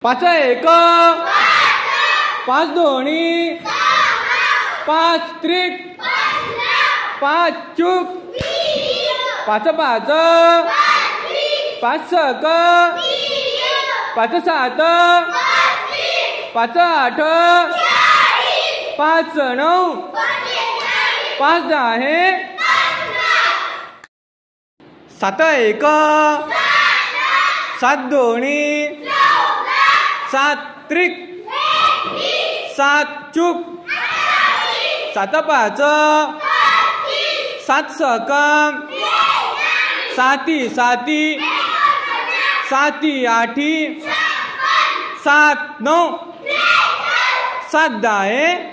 पाच एक पाच दोन्ही पाच त्रिक पाच चूक पाच पाच पाच सक पाच सात पाच आठ पाच नऊ पाच दहा सात एक सात दोन्ही सात त्रिक सात चूक सात पाच सात सकम साती साती साती आठी सात नऊ सात दहा